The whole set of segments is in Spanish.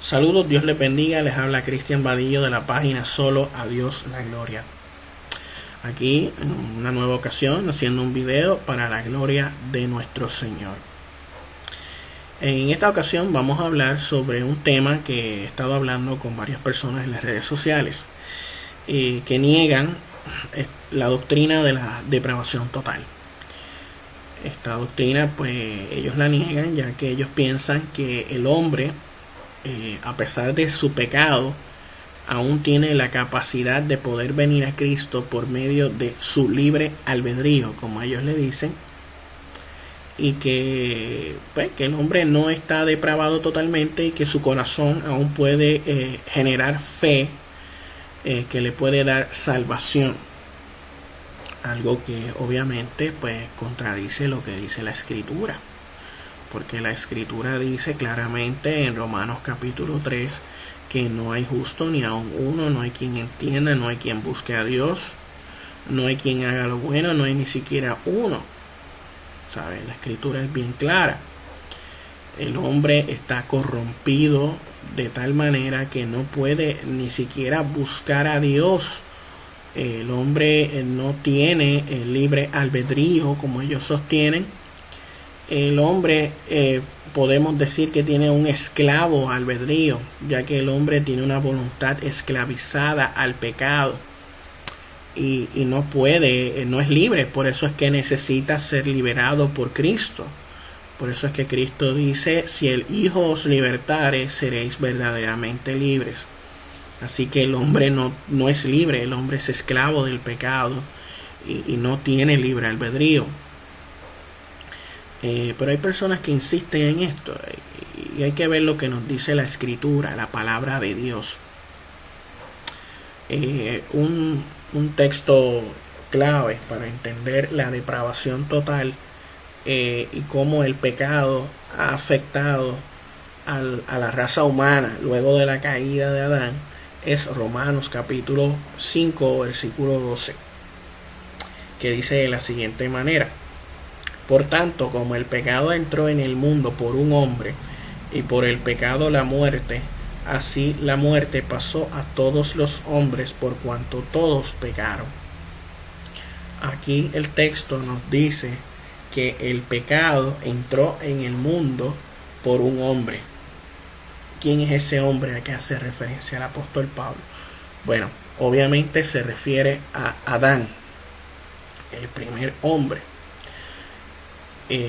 Saludos, Dios les bendiga, les habla Cristian Vadillo de la página Solo a Dios la Gloria. Aquí en una nueva ocasión haciendo un video para la gloria de nuestro Señor. En esta ocasión vamos a hablar sobre un tema que he estado hablando con varias personas en las redes sociales que niegan la doctrina de la depravación total. Esta doctrina pues ellos la niegan ya que ellos piensan que el hombre a pesar de su pecado, aún tiene la capacidad de poder venir a Cristo por medio de su libre albedrío, como ellos le dicen, y que el hombre no está depravado totalmente y que su corazón aún puede generar fe que le puede dar salvación. Algo que obviamente contradice lo que dice la Escritura. Porque la Escritura dice claramente en Romanos capítulo 3 que no hay justo ni aun uno, no hay quien entienda, no hay quien busque a Dios, no hay quien haga lo bueno, no hay ni siquiera uno. ¿Sabe? La Escritura es bien clara. El hombre está corrompido de tal manera que no puede ni siquiera buscar a Dios. El hombre no tiene el libre albedrío como ellos sostienen. El hombre podemos decir que tiene un esclavo albedrío, ya que el hombre tiene una voluntad esclavizada al pecado y no puede, no es libre. Por eso es que necesita ser liberado por Cristo. Por eso es que Cristo dice: si el Hijo os libertare, seréis verdaderamente libres. Así que el hombre no es libre, el hombre es esclavo del pecado y no tiene libre albedrío. Pero hay personas que insisten en esto y hay que ver lo que nos dice la Escritura, la palabra de Dios. Un texto clave para entender la depravación total y cómo el pecado ha afectado a la raza humana luego de la caída de Adán es Romanos capítulo 5 versículo 12, que dice de la siguiente manera: por tanto, como el pecado entró en el mundo por un hombre, y por el pecado la muerte, así la muerte pasó a todos los hombres por cuanto todos pecaron. Aquí el texto nos dice que el pecado entró en el mundo por un hombre. ¿Quién es ese hombre a que hace referencia el apóstol Pablo? Bueno, obviamente se refiere a Adán, el primer hombre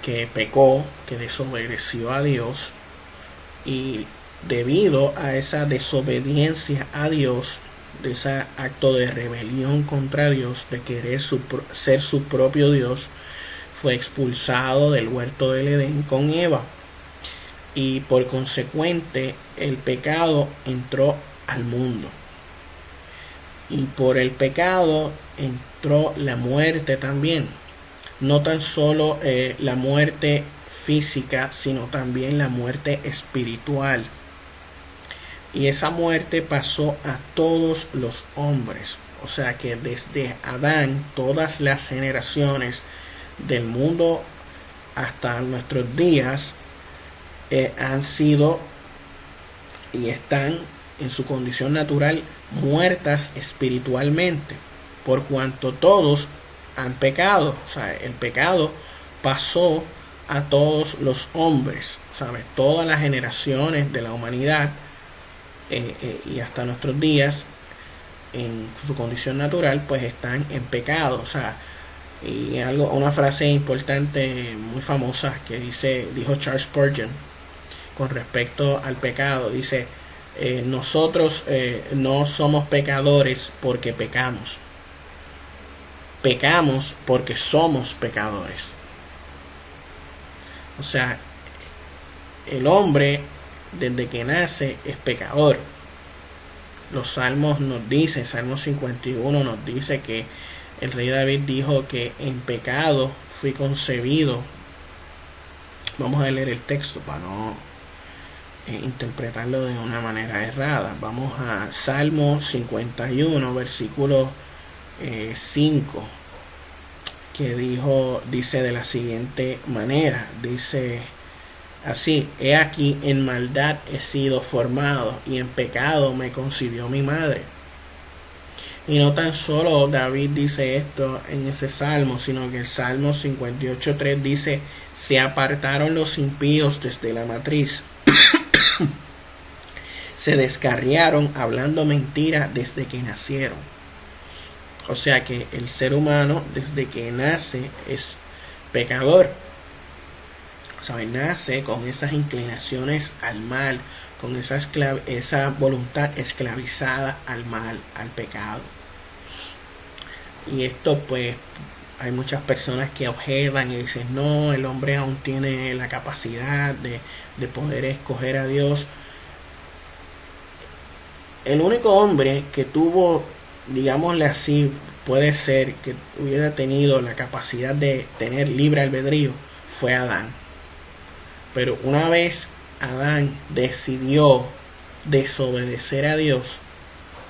que pecó, que desobedeció a Dios, y debido a esa desobediencia a Dios, de ese acto de rebelión contra Dios, de querer ser su propio Dios, fue expulsado del huerto del Edén con Eva, y por consecuente el pecado entró al mundo, y por el pecado entró la muerte también. No tan solo la muerte física, sino también la muerte espiritual. Y esa muerte pasó a todos los hombres. O sea que desde Adán, todas las generaciones del mundo hasta nuestros días han sido y están en su condición natural muertas espiritualmente, por cuanto todos han pecado. O sea, el pecado pasó a todos los hombres, ¿sabes? Todas las generaciones de la humanidad y hasta nuestros días en su condición natural pues están en pecado. O sea, y una frase importante muy famosa que dijo Charles Spurgeon con respecto al pecado, dice: nosotros no somos pecadores porque pecamos. Pecamos porque somos pecadores. O sea, el hombre desde que nace es pecador. Los salmos nos dicen, Salmo 51 nos dice que el rey David dijo que en pecado fui concebido. Vamos a leer el texto para no interpretarlo de una manera errada. Vamos a Salmo 51 versículo 5, que dice de la siguiente manera, dice Así, he aquí, en maldad he sido formado, y en pecado me concibió mi madre. Y no tan solo David dice esto en ese salmo, sino que el Salmo 58:3 dice: se apartaron los impíos desde la matriz, se descarriaron hablando mentira desde que nacieron. O sea que el ser humano desde que nace es pecador. O sea, nace con esas inclinaciones al mal, con esa voluntad esclavizada al mal, al pecado. Y esto pues hay muchas personas que objetan y dicen: no, el hombre aún tiene la capacidad de poder escoger a Dios. El único hombre que tuvo, digámosle así, puede ser que hubiera tenido la capacidad de tener libre albedrío, fue Adán. Pero una vez Adán decidió desobedecer a Dios,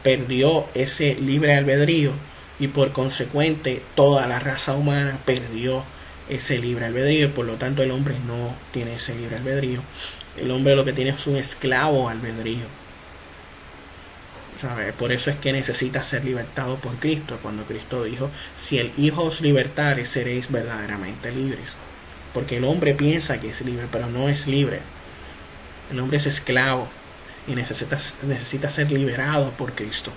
perdió ese libre albedrío, y por consecuente toda la raza humana perdió ese libre albedrío, y por lo tanto el hombre no tiene ese libre albedrío. El hombre lo que tiene es un esclavo albedrío. ¿Sabe? Por eso es que necesita ser libertado por Cristo, cuando Cristo dijo: si el Hijo os libertare, seréis verdaderamente libres. Porque el hombre piensa que es libre, pero no es libre. El hombre es esclavo y necesita ser liberado por Cristo.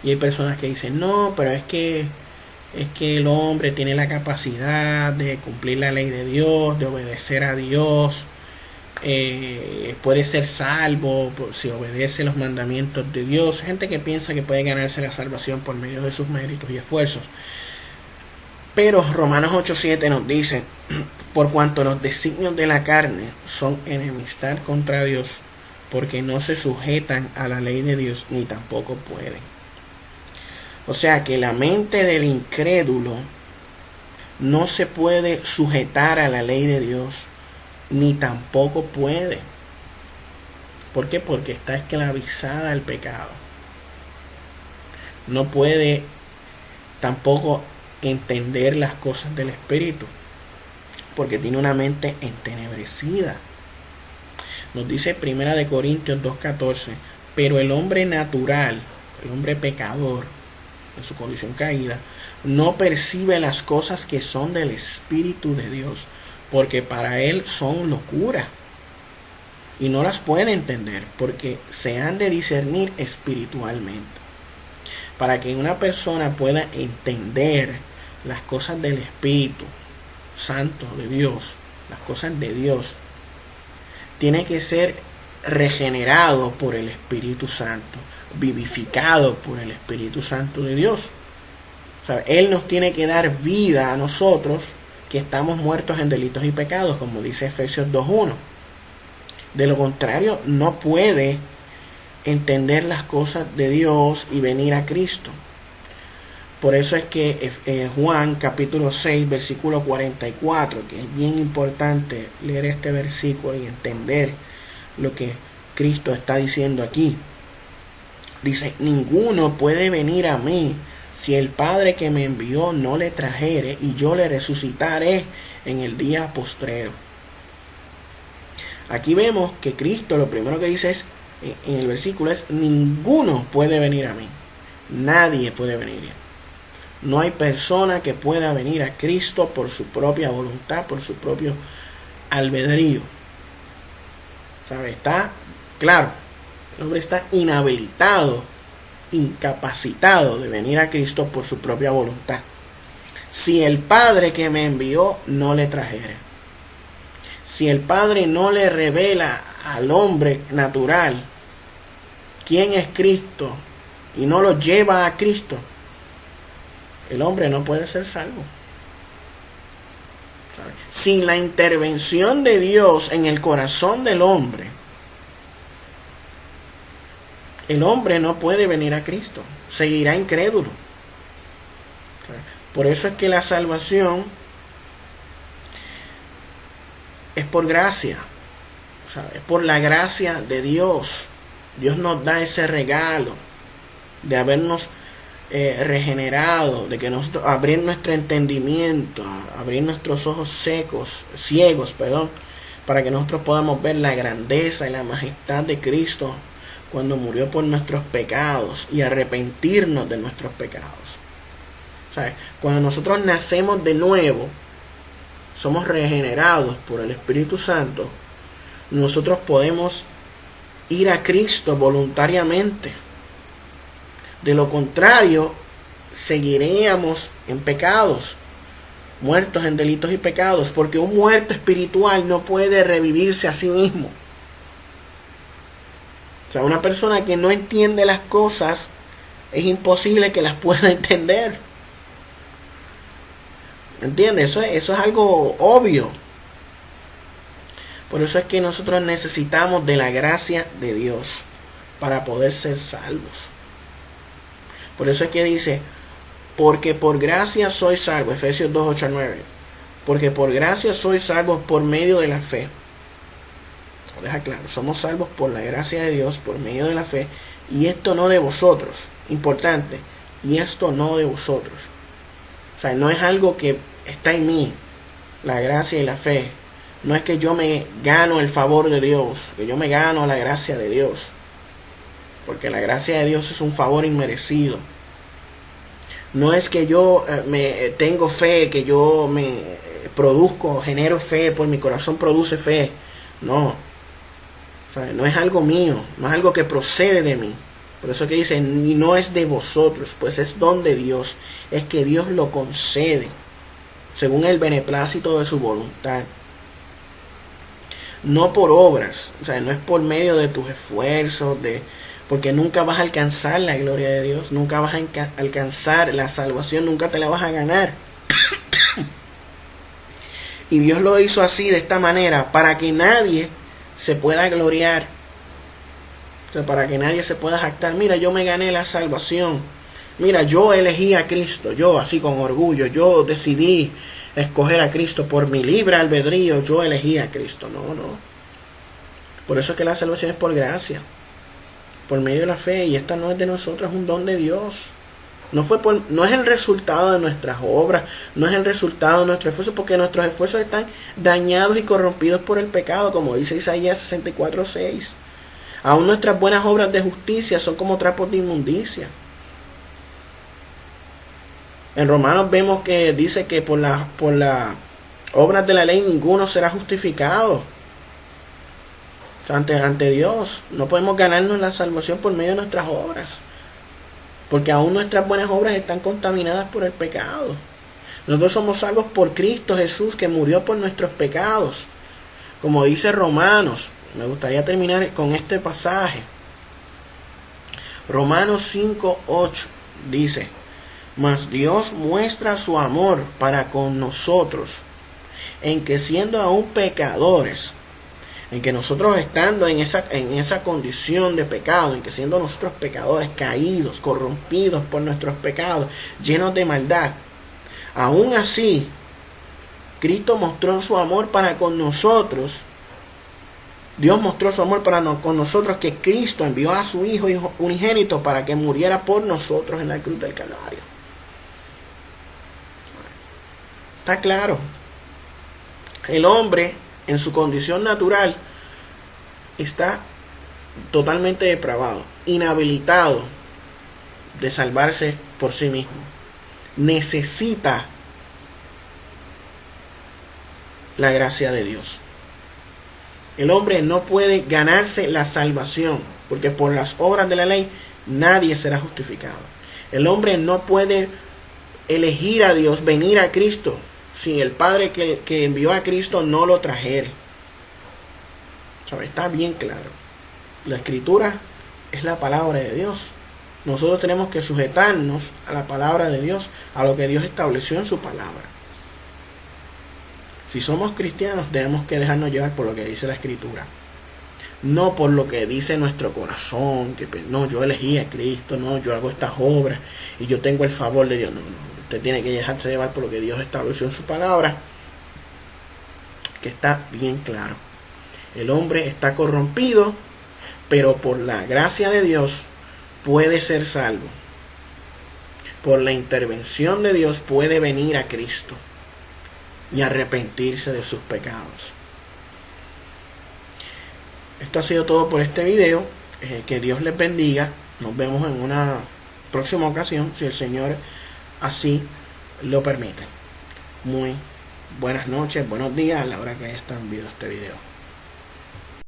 Y hay personas que dicen: no, pero es que el hombre tiene la capacidad de cumplir la ley de Dios, de obedecer a Dios, puede ser salvo si obedece los mandamientos de Dios. Gente que piensa que puede ganarse la salvación por medio de sus méritos y esfuerzos. Pero Romanos 8:7 nos dice: por cuanto los designios de la carne son enemistad contra Dios, porque no se sujetan a la ley de Dios, ni tampoco pueden. O sea que la mente del incrédulo no se puede sujetar a la ley de Dios, ni tampoco puede. ¿Por qué? Porque está esclavizada al pecado. No puede tampoco entender las cosas del Espíritu, porque tiene una mente entenebrecida. Nos dice 1 Corintios 2:14: pero el hombre natural, el hombre pecador, en su condición caída, no percibe las cosas que son del Espíritu de Dios, porque para él son locura, y no las puede entender, porque se han de discernir espiritualmente. Para que una persona pueda entender las cosas del Espíritu Santo de Dios, las cosas de Dios, tiene que ser regenerado por el Espíritu Santo, vivificado por el Espíritu Santo de Dios. O sea, Él nos tiene que dar vida a nosotros que estamos muertos en delitos y pecados, como dice Efesios 2:1. De lo contrario, no puede entender las cosas de Dios y venir a Cristo. Por eso es que Juan capítulo 6 versículo 44, que es bien importante leer este versículo y entender lo que Cristo está diciendo aquí. Dice: ninguno puede venir a mí si el Padre que me envió no le trajere, y yo le resucitaré en el día postrero. Aquí vemos que Cristo lo primero que dice es, en el versículo, es: ninguno puede venir a mí. Nadie puede venir. No hay persona que pueda venir a Cristo por su propia voluntad, por su propio albedrío. ¿Sabe? Está claro. El hombre está inhabilitado, incapacitado de venir a Cristo por su propia voluntad, si el Padre que me envió no le trajere. Si el Padre no le revela al hombre natural quién es Cristo y no lo lleva a Cristo, el hombre no puede ser salvo. ¿Sabe? Sin la intervención de Dios en el corazón del hombre, el hombre no puede venir a Cristo, seguirá incrédulo. Por eso es que la salvación es por gracia, es por la gracia de Dios. Dios nos da ese regalo de habernos regenerado, de que nosotros abrir nuestro entendimiento, abrir nuestros ojos ciegos, para que nosotros podamos ver la grandeza y la majestad de Cristo cuando murió por nuestros pecados y arrepentirnos de nuestros pecados. ¿Sabes? Cuando nosotros nacemos de nuevo, somos regenerados por el Espíritu Santo, nosotros podemos ir a Cristo voluntariamente. De lo contrario, seguiríamos en pecados, muertos en delitos y pecados, porque un muerto espiritual no puede revivirse a sí mismo. O sea, una persona que no entiende las cosas, es imposible que las pueda entender. ¿Entiendes? Eso es algo obvio. Por eso es que nosotros necesitamos de la gracia de Dios para poder ser salvos. Por eso es que dice, porque por gracia soy salvo, Efesios 2, 8 a 9. Porque por gracia soy salvo por medio de la fe. Lo deja claro, somos salvos por la gracia de Dios, por medio de la fe. Y esto no de vosotros, importante, y esto no de vosotros. O sea, no es algo que está en mí, la gracia y la fe. No es que yo me gano el favor de Dios, que yo me gano la gracia de Dios. Porque la gracia de Dios es un favor inmerecido. No es que yo me tengo fe, que yo me produzco, genero fe, por mi corazón produce fe. No. O sea, no es algo mío, no es algo que procede de mí. Por eso que dice, y no es de vosotros, pues es don de Dios. Es que Dios lo concede, según el beneplácito de su voluntad. No por obras, o sea, no es por medio de tus esfuerzos, porque nunca vas a alcanzar la gloria de Dios, nunca vas a alcanzar la salvación, nunca te la vas a ganar. Y Dios lo hizo así, de esta manera, para que nadie se pueda gloriar. O sea, para que nadie se pueda jactar. Mira, yo me gané la salvación. Mira, yo elegí a Cristo. Yo, así con orgullo, yo decidí escoger a Cristo por mi libre albedrío. Yo elegí a Cristo. No. Por eso es que la salvación es por gracia, por medio de la fe. Y esta no es de nosotros, es un don de Dios. No es el resultado de nuestras obras, no es el resultado de nuestros esfuerzos, porque nuestros esfuerzos están dañados y corrompidos por el pecado, como dice Isaías 64:6. Aún nuestras buenas obras de justicia son como trapos de inmundicia. En Romanos vemos que dice que por las obras de la ley ninguno será justificado ante Dios. No podemos ganarnos la salvación por medio de nuestras obras, porque aún nuestras buenas obras están contaminadas por el pecado. Nosotros somos salvos por Cristo Jesús, que murió por nuestros pecados. Como dice Romanos, me gustaría terminar con este pasaje. Romanos 5:8 dice, mas Dios muestra su amor para con nosotros, en que siendo aún pecadores, en que nosotros estando en esa condición de pecado, en que siendo nosotros pecadores caídos, corrompidos por nuestros pecados, llenos de maldad, aún así Cristo mostró su amor para con nosotros. Dios mostró su amor con nosotros, que Cristo envió a su Hijo unigénito para que muriera por nosotros en la cruz del Calvario. Está claro. El hombre, en su condición natural, está totalmente depravado, inhabilitado de salvarse por sí mismo. Necesita la gracia de Dios. El hombre no puede ganarse la salvación, porque por las obras de la ley nadie será justificado. El hombre no puede elegir a Dios, venir a Cristo, si el Padre que envió a Cristo no lo trajere. ¿Sabe? Está bien claro. La Escritura es la palabra de Dios. Nosotros tenemos que sujetarnos a la palabra de Dios, a lo que Dios estableció en su palabra. Si somos cristianos, tenemos que dejarnos llevar por lo que dice la Escritura, no por lo que dice nuestro corazón, que no, yo elegí a Cristo, no, yo hago estas obras y yo tengo el favor de Dios. No. Usted tiene que dejarse llevar por lo que Dios estableció en su palabra, que está bien claro. El hombre está corrompido, pero por la gracia de Dios puede ser salvo. Por la intervención de Dios puede venir a Cristo y arrepentirse de sus pecados. esto ha sido todo por este video. Que Dios les bendiga. Nos vemos en una próxima ocasión, si el Señor así lo permite. Muy buenas noches, buenos días a la hora que haya estado viendo este video.